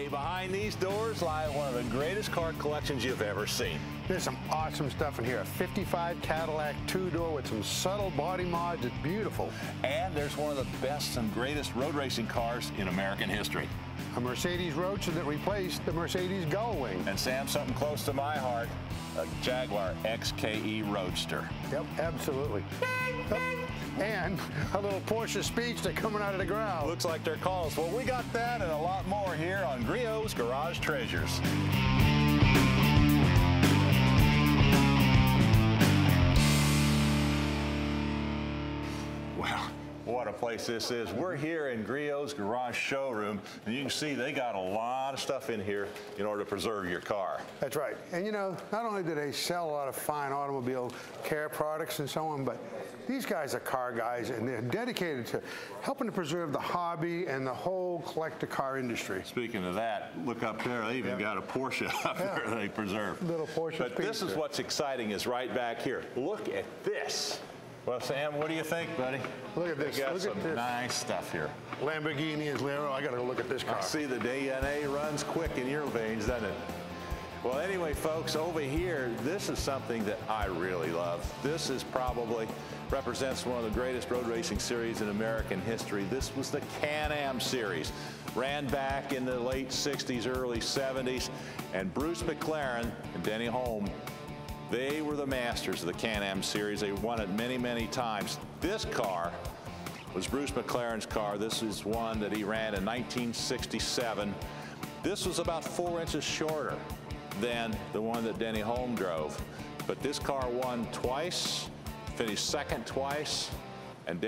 Hey, behind these doors lie one of the greatest car collections you've ever seen. There's some awesome stuff in here. A 55 Cadillac two-door with some subtle body mods. It's beautiful. And there's one of the best and greatest road racing cars in American history. A Mercedes Roadster that replaced the Mercedes Gullwing. And Sam, something close to my heart, a Jaguar XKE Roadster. Yep, absolutely. And a little Porsche Speedster coming out of the ground. Looks like they're calls. Well, we got that and a lot more here on Griot's Garage Treasures. Well, what a place this is. We're here in Griot's Garage Showroom, and you can see they got a lot of stuff in here in order to preserve your car. That's right. And you know, not only do they sell a lot of fine automobile care products and so on, but these guys are car guys, and they're dedicated to helping to preserve the hobby and the whole collector car industry. Speaking of that, look up there. They even got a Porsche up there they preserve. Little Porsche But this is what's exciting is right back here. Look at this. Well, Sam, what do you think, buddy? Look at this. We got Look some at this. Nice stuff here. Lamborghini Islero. I got to go look at this car. I see the DNA runs quick in your veins, doesn't it? Well, anyway, folks, over here, this is something that I really love. This is probably represents one of the greatest road racing series in American history. This was the Can-Am series. Ran back in the late 60s, early 70s, and Bruce McLaren and Denny Holm, they were the masters of the Can-Am series. They won it many, many times. This car was Bruce McLaren's car. This is one that he ran in 1967. This was about 4 inches shorter than the one that Denny Holm drove. But this car won twice, finished second twice, and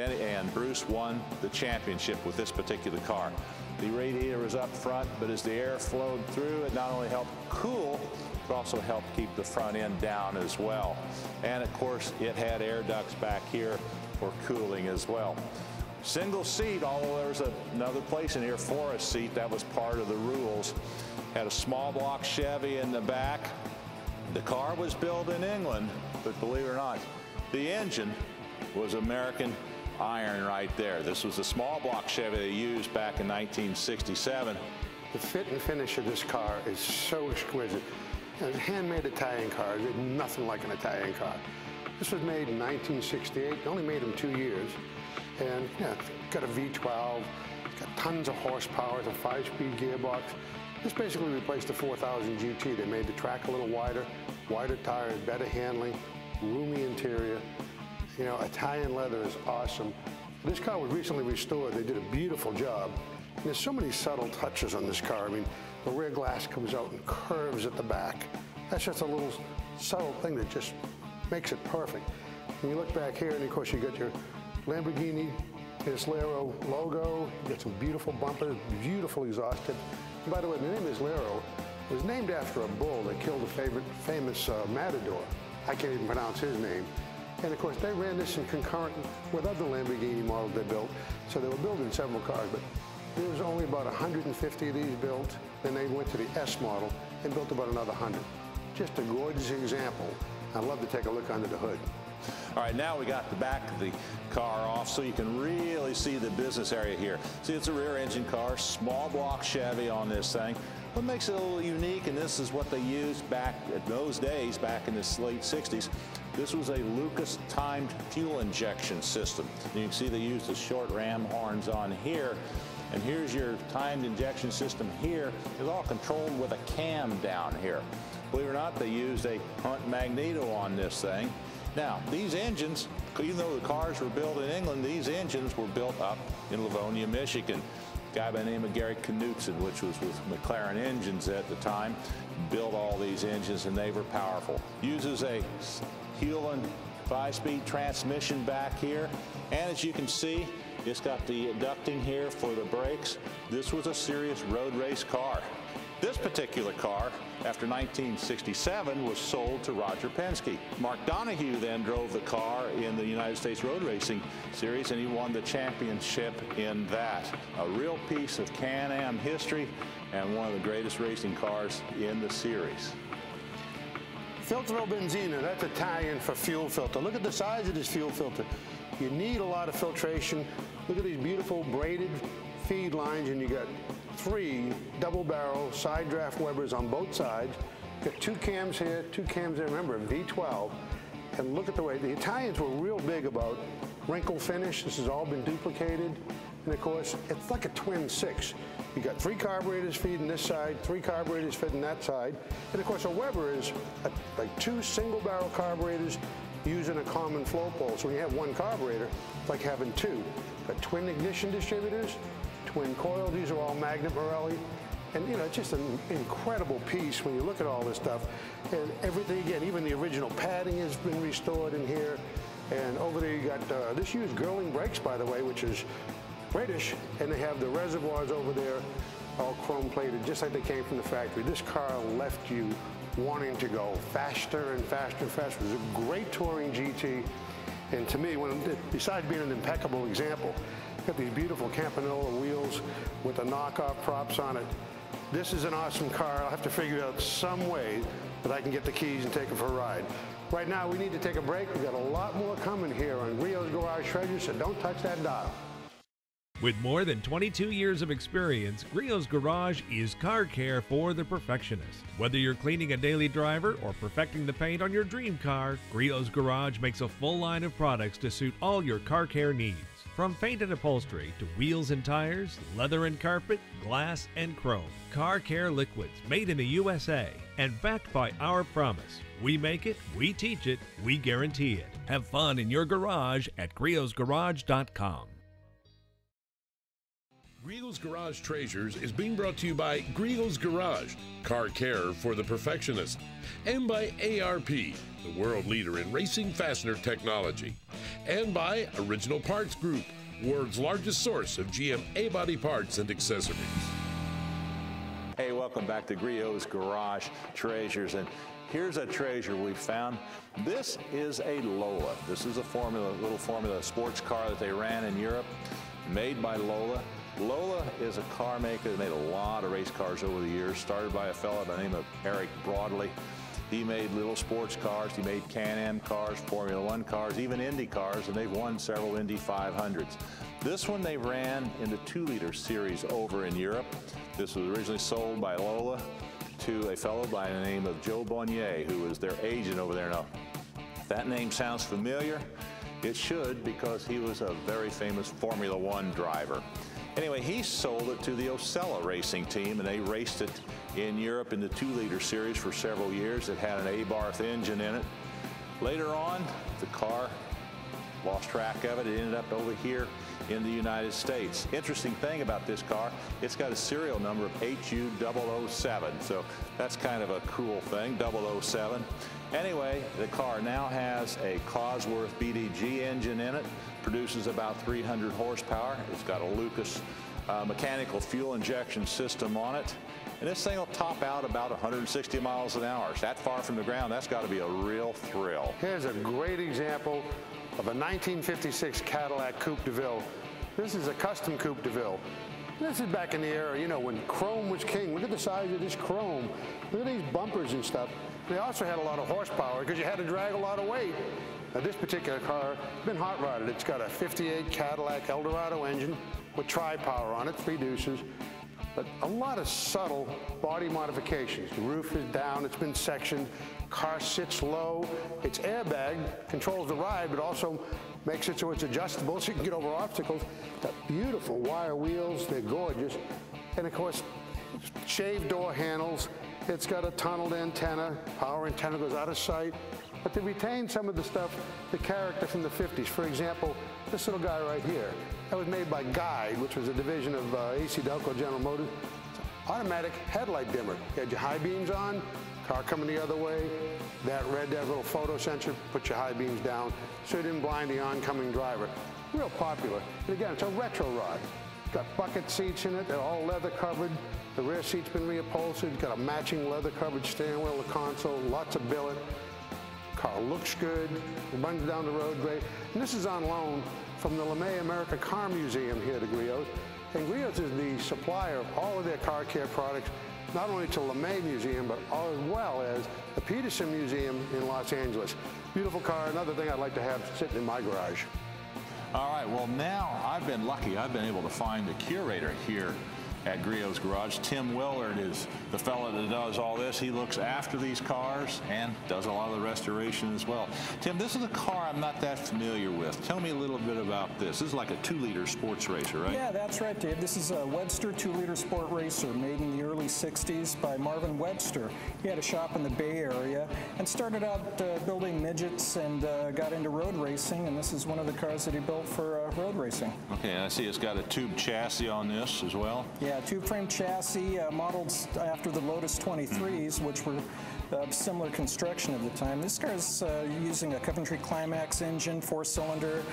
Bruce won the championship with this particular car. The radiator was up front, but as the air flowed through, it not only helped cool, but also helped keep the front end down as well. And of course, it had air ducts back here for cooling as well. Single seat, although there was another place in here for a seat, that was part of the rules. Had a small block Chevy in the back. The car was built in England, but believe it or not, the engine was American iron right there. This was a small block Chevy they used back in 1967. The fit and finish of this car is so exquisite. It's a handmade Italian car. There's nothing like an Italian car. This was made in 1968. They only made them 2 years. And yeah, it's got a V12. It's got tons of horsepower. It's a 5-speed gearbox. This basically replaced the 4000 GT. They made the track a little wider, wider tires, better handling, roomy interior. You know, Italian leather is awesome. This car was recently restored. They did a beautiful job. And there's so many subtle touches on this car. I mean, the rear glass comes out and curves at the back. That's just a little subtle thing that just makes it perfect. And you look back here, and of course you got your Lamborghini Islero logo. You got some beautiful bumpers, beautiful exhaust tips. And by the way, the name Islero was named after a bull that killed a famous matador. I can't even pronounce his name. And of course, they ran this in concurrent with other Lamborghini models they built. So they were building several cars, but there was only about 150 of these built. Then they went to the S model and built about another 100. Just a gorgeous example. I'd love to take a look under the hood. All right, now we got the back of the car off so you can really see the business area here. See, it's a rear engine car, small block Chevy on this thing. What makes it a little unique, and this is what they used back at those days, back in the late 60s, this was a Lucas timed fuel injection system. You can see they used the short ram horns on here, and here's your timed injection system here. It's all controlled with a cam down here. Believe it or not, they used a Hunt magneto on this thing. Now, these engines, even though the cars were built in England, these engines were built up in Livonia, Michigan. A guy by the name of Gary Knutson, which was with McLaren Engines at the time, built all these engines, and they were powerful. Uses a Hewland 5-speed transmission back here, and as you can see, it's got the ducting here for the brakes. This was a serious road race car. This particular car, after 1967, was sold to Roger Penske. Mark Donohue then drove the car in the United States Road Racing Series, and he won the championship in that. A real piece of Can-Am history and one of the greatest racing cars in the series. Filtro benzina, that's Italian for fuel filter. Look at the size of this fuel filter. You need a lot of filtration. Look at these beautiful braided feed lines, and you got 3 double barrel side draft Webers on both sides. You got 2 cams here, 2 cams there, remember V12. And look at the way, the Italians were real big about wrinkle finish. This has all been duplicated. And of course, it's like a twin 6. You got 3 carburetors feeding this side, 3 carburetors feeding that side. And of course, a Weber is like 2 single barrel carburetors using a common flow pole. So when you have 1 carburetor, it's like having 2. Got twin ignition distributors, twin coil. These are all Magnet Morelli. And you know, it's just an incredible piece when you look at all this stuff. And everything, again, even the original padding has been restored in here. And over there you got, this used Girling brakes, by the way, which is British. And they have the reservoirs over there all chrome plated, just like they came from the factory. This car left you wanting to go faster and faster and faster. It was a great touring GT. And to me, besides being an impeccable example, got these beautiful Campanola wheels with the knockoff props on it. This is an awesome car. I'll have to figure out some way that I can get the keys and take it for a ride. Right now, we need to take a break. We've got a lot more coming here on Griot's Garage Treasures, so don't touch that dial. With more than 22 years of experience, Griot's Garage is car care for the perfectionist. Whether you're cleaning a daily driver or perfecting the paint on your dream car, Griot's Garage makes a full line of products to suit all your car care needs. From paint and upholstery to wheels and tires, leather and carpet, glass and chrome. Car care liquids made in the USA and backed by our promise. We make it, we teach it, we guarantee it. Have fun in your garage at griotsgarage.com. Griot's Garage Treasures is being brought to you by Griot's Garage, car care for the perfectionist, and by ARP, the world leader in racing fastener technology, and by Original Parts Group, world's largest source of GM A-body parts and accessories. Hey, welcome back to Griot's Garage Treasures, and here's a treasure we found. This is a LOLA. This is a little Formula sports car that they ran in Europe, made by LOLA. LOLA is a car maker that made a lot of race cars over the years, started by a fellow by the name of Eric Broadley. He made little sports cars, he made Can-Am cars, Formula One cars, even Indy cars, and they've won several Indy 500s. This one they ran in the 2-liter series over in Europe. This was originally sold by LOLA to a fellow by the name of Joe Bonnier, who was their agent over there. Now, if that name sounds familiar, it should, because he was a very famous Formula One driver. Anyway, he sold it to the Osella racing team, and they raced it in Europe in the 2-liter series for several years. It had an Abarth engine in it. Later on, the car lost track of it. It ended up over here in the United States. Interesting thing about this car, it's got a serial number of HU007, so that's kind of a cool thing, 007. Anyway, the car now has a Cosworth BDG engine in it, produces about 300 horsepower. It's got a Lucas mechanical fuel injection system on it. And this thing will top out about 160 miles an hour. It's that far from the ground, that's got to be a real thrill. Here's a great example of a 1956 Cadillac Coupe de Ville. This is a custom Coupe de Ville. This is back in the era, you know, when chrome was king. Look at the size of this chrome. Look at these bumpers and stuff. They also had a lot of horsepower because you had to drag a lot of weight. Now, this particular car has been hot rodded. It's got a 58 Cadillac Eldorado engine with tri-power on it, 3 deuces. But a lot of subtle body modifications. The roof is down, it's been sectioned, car sits low, it's airbagged, controls the ride, but also makes it so it's adjustable so you can get over obstacles. Got beautiful wire wheels, they're gorgeous. And of course, shaved door handles. It's got a tunneled antenna, power antenna goes out of sight. But they retain some of the stuff, the character from the 50s. For example, this little guy right here. That was made by Guide, which was a division of AC Delco General Motors. It's an automatic headlight dimmer. You had your high beams on, car coming the other way. That little photo sensor, put your high beams down so you didn't blind the oncoming driver. Real popular. And again, it's a retro rod. It's got bucket seats in it. They're all leather covered. The rear seat's been reupholstered. It's got a matching leather covered steering wheel, the console, lots of billet. Car looks good, runs down the road great. And this is on loan from the LeMay America Car Museum here to Griot's. And Griot's is the supplier of all of their car care products, not only to LeMay Museum, but as well as the Peterson Museum in Los Angeles. Beautiful car, another thing I'd like to have sitting in my garage. All right, well now I've been lucky. I've been able to find the curator here at GRIOT'S Garage. Tim Willard is the fellow that does all this. He looks after these cars and does a lot of the restoration as well. Tim, this is a car I'm not that familiar with. Tell me a little bit about this. This is like a 2-liter sports racer, right? Yeah, that's right, Dave. This is a Webster 2-liter sport racer made in the early 60s by Marvin Webster. He had a shop in the Bay Area and started out building midgets and got into road racing, and this is one of the cars that he built for road racing. Okay, and I see it's got a tube chassis on this as well. Yeah, tube-frame chassis, modeled after the Lotus 23s, which were similar construction at the time. This car is using a Coventry Climax engine, 4-cylinder,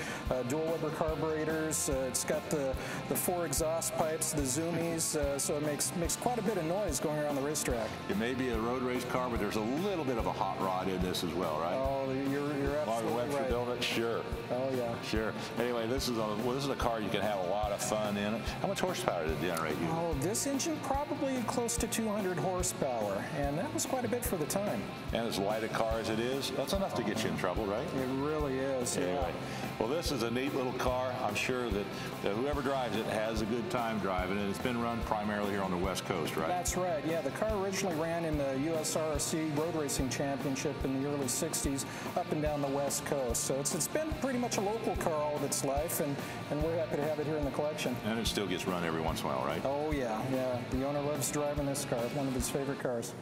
dual Weber carburetors. It's got the 4 exhaust pipes, the zoomies, so it makes quite a bit of noise going around the racetrack. It may be a road race car, but there's a little bit of a hot rod in this as well, right? Oh, you're absolutely Webster right. built it? Sure. Oh, yeah. Sure. Anyway, this is a car you can have a lot of fun in it. How much horsepower did it generate you? Oh, this engine probably close to 200 horsepower, and that was quite a bit for the time. And as light a car as it is, that's enough to get you in trouble, right? It really is, Anyway, yeah. well, this is a neat little car. I'm sure that whoever drives it has a good time driving it. It's been run primarily here on the West Coast, right? That's right, yeah. The car originally ran in the USRC Road Racing Championship in the early 60s up and down the West Coast. So it's been pretty much a local car all of its life, and we're happy to have it here in the collection. And it still gets run every once in a while, right? Oh, yeah, yeah. The owner loves driving this car, one of his favorite cars.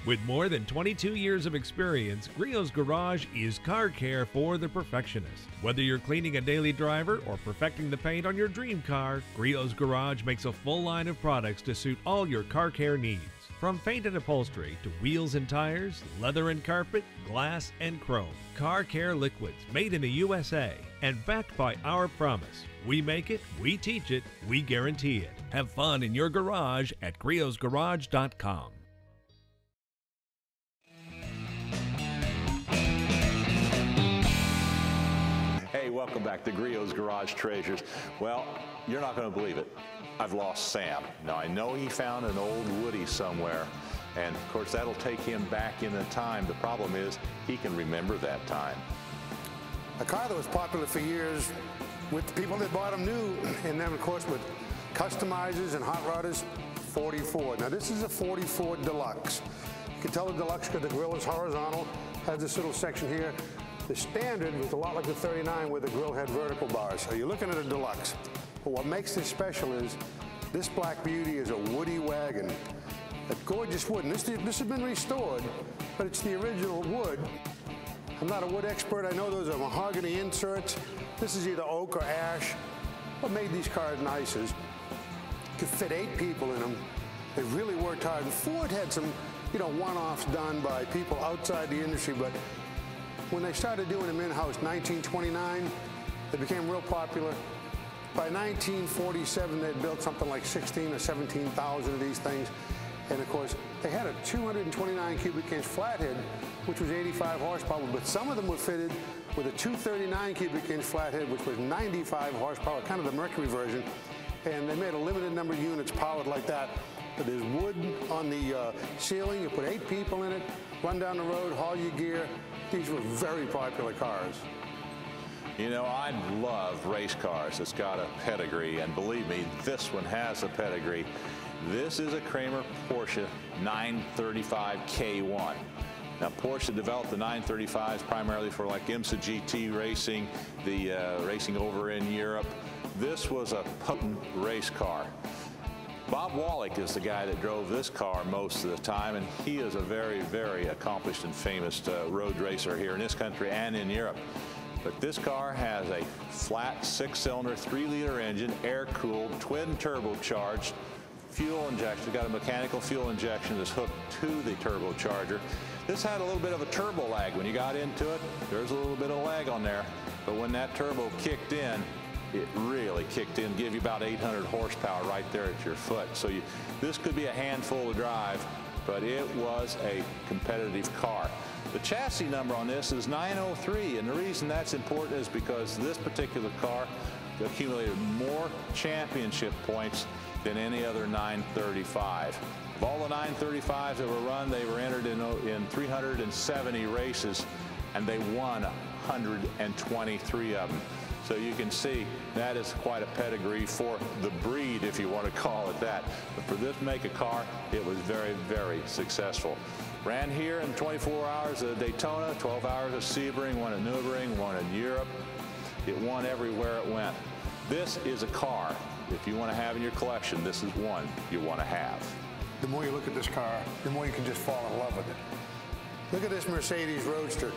With more than 22 years of experience, GRIOT'S Garage is car care for the perfectionist. Whether you're cleaning a daily driver or perfecting the paint on your dream car, GRIOT'S Garage makes a full line of products to suit all your car care needs. From paint and upholstery to wheels and tires, leather and carpet, glass and chrome. Car care liquids made in the USA and backed by our promise. We make it, we teach it, we guarantee it. Have fun in your garage at griotsgarage.com. Hey, welcome back to GRIOT'S Garage Treasures. Well, you're not going to believe it. I've lost Sam. Now, I know he found an old Woody somewhere, and of course, that'll take him back in the time. The problem is, he can remember that time. A car that was popular for years with the people that bought them new, and then, of course, with customizers and hot rodders, 44. Now, this is a 44 Deluxe. You can tell the Deluxe because the grille is horizontal, has this little section here. The standard was a lot like the 39 where the grille had vertical bars. So you're looking at a Deluxe. But what makes this special is this black beauty is a Woody wagon. A gorgeous wood. And this has been restored, but it's the original wood. I'm not a wood expert. I know those are mahogany inserts. This is either oak or ash. What made these cars nice is you could fit 8 people in them. They really worked hard. And Ford had some, one-offs done by people outside the industry, but when they started doing them in-house, 1929, they became real popular. By 1947, they'd built something like 16 or 17,000 of these things. And of course, they had a 229 cubic inch flathead, which was 85 horsepower, but some of them were fitted with a 239 cubic inch flathead, which was 95 horsepower, kind of the Mercury version. And they made a limited number of units powered like that. But there's wood on the ceiling. You put 8 people in it, run down the road, haul your gear. These were very popular cars. I love race cars. It's got a pedigree, and believe me, this one has a pedigree. This is a Kremer Porsche 935 K1. Now, Porsche developed the 935s primarily for like IMSA GT racing, the racing over in Europe. This was a potent race car. Bob Wallach is the guy that drove this car most of the time, and he is a very, very accomplished and famous road racer here in this country and in Europe. But this car has a flat 6-cylinder, 3-liter engine, air-cooled, twin turbocharged, fuel injection. It's got a mechanical fuel injection that's hooked to the turbocharger. This had a little bit of a turbo lag. When you got into it, there's a little bit of lag on there. But when that turbo kicked in, it really kicked in, give you about 800 horsepower right there at your foot. So this could be a handful to drive, but it was a competitive car. The chassis number on this is 903, and the reason that's important is because this particular car accumulated more championship points than any other 935. Of all the 935s that were run, they were entered in 370 races, and they won 123 of them. So you can see that is quite a pedigree for the breed, if you want to call it that. But for this make of car, it was very, very successful. Ran here in 24 hours at Daytona, 12 hours at Sebring, one at Nürburgring, one in Europe. It won everywhere it went. This is a car, if you want to have in your collection, this is one you want to have. The more you look at this car, the more you can just fall in love with it. Look at this Mercedes Roadster.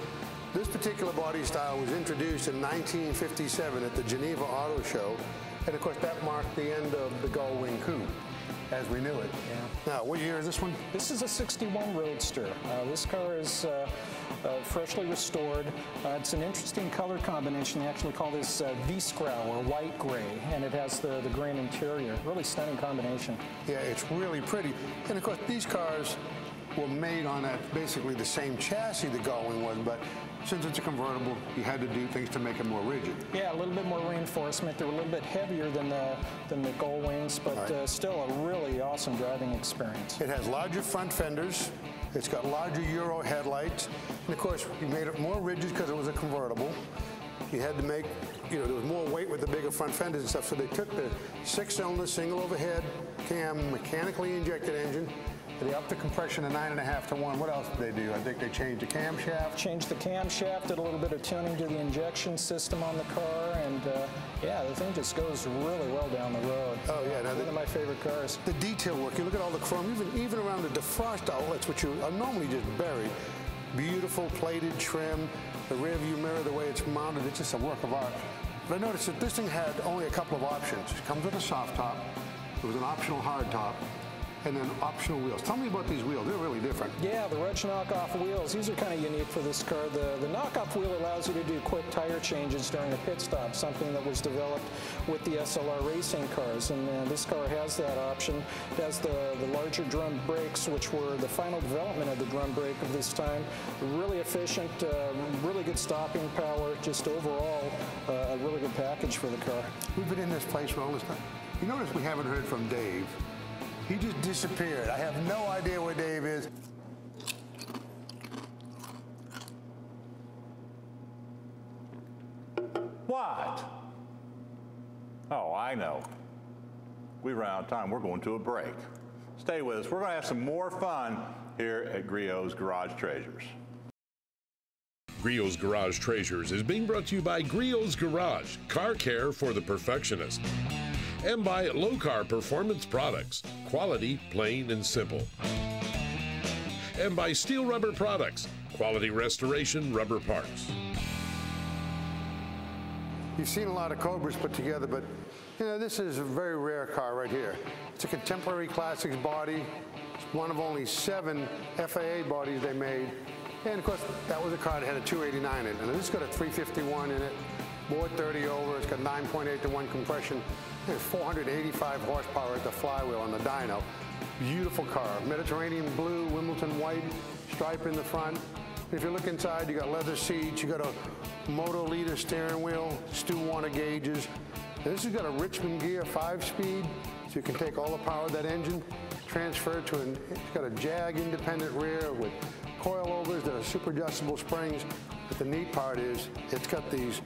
This particular body style was introduced in 1957 at the Geneva Auto Show, and of course that marked the end of the Gullwing Coupe as we knew it. Yeah. Now, what year is this one? This is a 61 Roadster. This car is freshly restored. It's an interesting color combination. They actually call this V-Scrow or white gray, and it has the green interior. Really stunning combination. Yeah, it's really pretty. And of course, these cars were made on basically the same chassis the Gullwing was, but since it's a convertible, you had to do things to make it more rigid. Yeah, a little bit more reinforcement. They're a little bit heavier than the Gullwings, but still a really awesome driving experience. It has larger front fenders. It's got larger Euro headlights. And of course, you made it more rigid because it was a convertible. You had to make, there was more weight with the bigger front fenders and stuff, so they took the 6-cylinder single overhead cam mechanically injected engine. They upped the compression to 9.5 to 1. What else did they do? I think they changed the camshaft. Changed the camshaft, did a little bit of tuning to the injection system on the car, and yeah, the thing just goes really well down the road. Oh yeah, one of my favorite cars. The detail work, you look at all the chrome, even around the defrost outlets, which are normally just buried. Beautiful plated trim, the rear view mirror, the way it's mounted, it's just a work of art. But I noticed that this thing had only a couple of options. It comes with a soft top, it was an optional hard top, and then optional wheels. Tell me about these wheels. They're really different. Yeah, the Rudge knockoff wheels. These are kind of unique for this car. The knockoff wheel allows you to do quick tire changes during a pit stop, something that was developed with the SLR racing cars. And this car has that option. It has the larger drum brakes, which were the final development of the drum brake of this time. Really efficient, really good stopping power. Just overall, a really good package for the car. We've been in this place for all this time. You notice we haven't heard from Dave. He just disappeared. I have no idea where Dave is. What? Oh, I know. We ran out of time. We're going to a break. Stay with us. We're going to have some more fun here at Griot's Garage Treasures. Griot's Garage Treasures is being brought to you by Griot's Garage, car care for the perfectionist. And by Low Car Performance Products, quality, plain and simple. And by Steel Rubber Products, quality restoration rubber parts. You've seen a lot of Cobras put together, but this is a very rare car right here. It's a contemporary classics body. It's one of only 7 FAA bodies they made. And of course, that was a car that had a 289 in it. And this has got a 351 in it, bore 30 over. It's got 9.8 to 1 compression. There's 485 horsepower at the flywheel on the dyno. Beautiful car. Mediterranean blue, Wimbledon white, stripe in the front. If you look inside, you got leather seats, you got a Moto Leader steering wheel, Stu Warner gauges. And this has got a Richmond gear 5-speed, so you can take all the power of that engine, transfer it to it's got a Jag independent rear with coilovers that are super adjustable springs. But the neat part is it's got these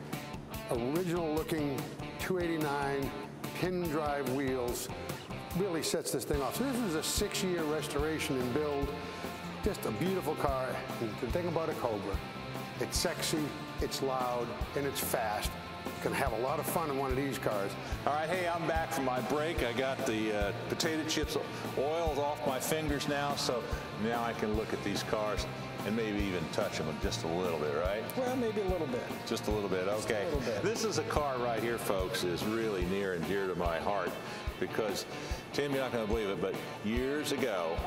original looking 289 pin drive wheels. Really sets this thing off. So this is a 6-year restoration and build. Just a beautiful car. And the thing about a Cobra, it's sexy, it's loud, and it's fast. You can have a lot of fun in one of these cars. All right, hey, I'm back from my break. I got the potato chips oils off my fingers now, so now I can look at these cars and maybe even touch them just a little bit, right? Well, maybe a little bit. Just a little bit, okay. Just a little bit. This is a car right here, folks, is really near and dear to my heart because, Tim, you're not going to believe it, but years ago,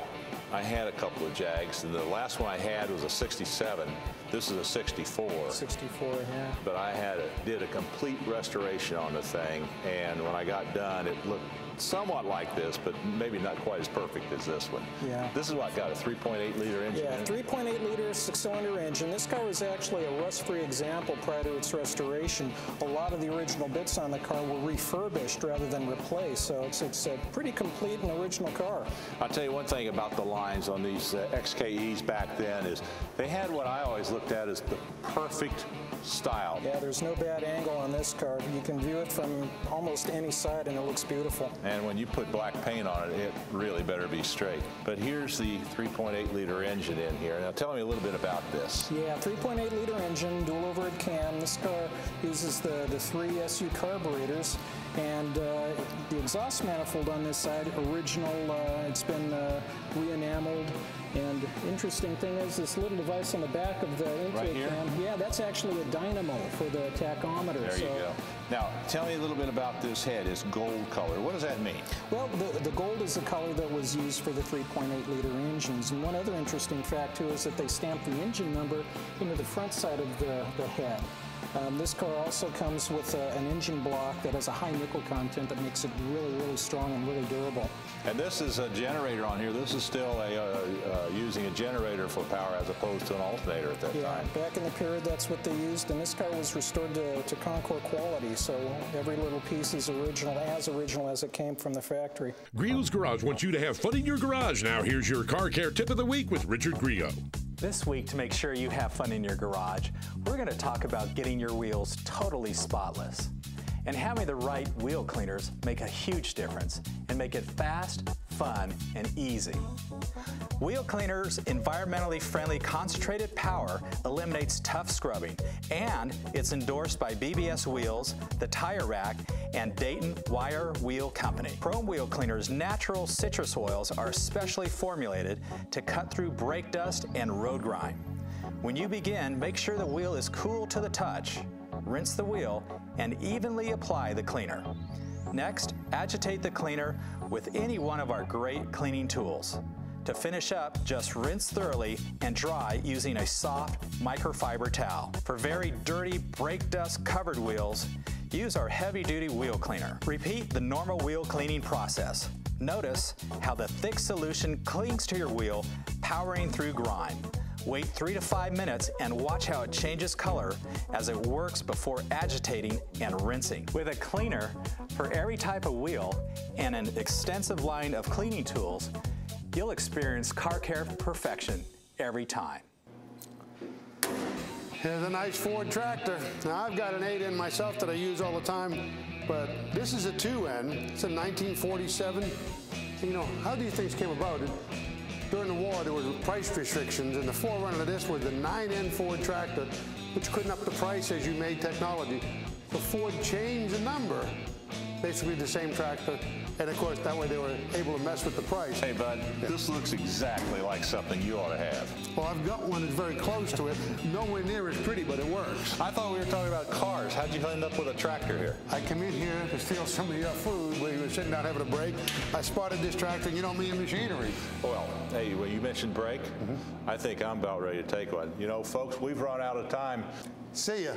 I had a couple of Jags, and the last one I had was a 67. This is a 64. 64, yeah. But I did a complete restoration on the thing, and when I got done, it looked somewhat like this, but maybe not quite as perfect as this one. Yeah. This is what, got a 3.8 liter engine? Yeah, 3.8 liter six-cylinder engine. This car was actually a rust-free example prior to its restoration. A lot of the original bits on the car were refurbished rather than replaced, so it's a pretty complete and original car. I'll tell you one thing about the lines on these XKEs back then is they had what I always looked at as the perfect style. Yeah, there's no bad angle on this car. You can view it from almost any side and it looks beautiful. And when you put black paint on it, it really better be straight. But here's the 3.8 liter engine in here. Now tell me a little bit about this. Yeah, 3.8 liter engine, dual overhead cam. This car uses the 3 SU carburetors, and the exhaust manifold on this side, original. It's been re-enameled. And interesting thing is this little device on the back of the intake cam. Yeah, that's actually a dynamo for the tachometer. There you go. Now, tell me a little bit about this head. It's gold color. What does that mean? Well, the gold is the color that was used for the 3.8 liter engines. And one other interesting fact, too, is that they stamped the engine number into the front side of the head. This car also comes with an engine block that has a high nickel content that makes it really, really strong and really durable. And this is a generator on here. This is still using a generator for power as opposed to an alternator at that time. Back in the period, that's what they used, and this car was restored to Concours quality, so every little piece is original as it came from the factory. Griot's Garage wants you to have fun in your garage. Now here's your car care tip of the week with Richard Griot. This week, to make sure you have fun in your garage, we're going to talk about getting your wheels totally spotless. And having the right wheel cleaners make a huge difference and make it fast, fun, and easy. Wheel Cleaner's environmentally friendly concentrated power eliminates tough scrubbing, and it's endorsed by BBS Wheels, the Tire Rack, and Dayton Wire Wheel Company. Chrome Wheel Cleaner's natural citrus oils are specially formulated to cut through brake dust and road grime. When you begin, make sure the wheel is cool to the touch. Rinse the wheel and evenly apply the cleaner. Next, agitate the cleaner with any one of our great cleaning tools. To finish up, just rinse thoroughly and dry using a soft microfiber towel. For very dirty, brake dust covered wheels, use our heavy-duty wheel cleaner. Repeat the normal wheel cleaning process. Notice how the thick solution clings to your wheel, powering through grime. Wait 3 to 5 minutes and watch how it changes color as it works before agitating and rinsing. With a cleaner for every type of wheel and an extensive line of cleaning tools, you'll experience car care perfection every time. Here's a nice Ford tractor. Now, I've got an 8N myself that I use all the time, but this is a 2N. It's a 1947. You know, how these things came about? During the war, there was price restrictions, and the forerunner of this was the 9N Ford tractor, which couldn't up the price as you made technology. So Ford changed the number, basically the same tractor, and of course, that way they were able to mess with the price. Hey, bud, this looks exactly like something you ought to have. Well, I've got one that's very close to it. Nowhere near as pretty, but it works. I thought we were talking about cars. How'd you end up with a tractor here? I come in here to steal some of your food where you were sitting down having a break. I spotted this tractor, and you know me and machinery. Well, hey, when you mentioned break, I think I'm about ready to take one. You know, folks, we've run out of time. See ya.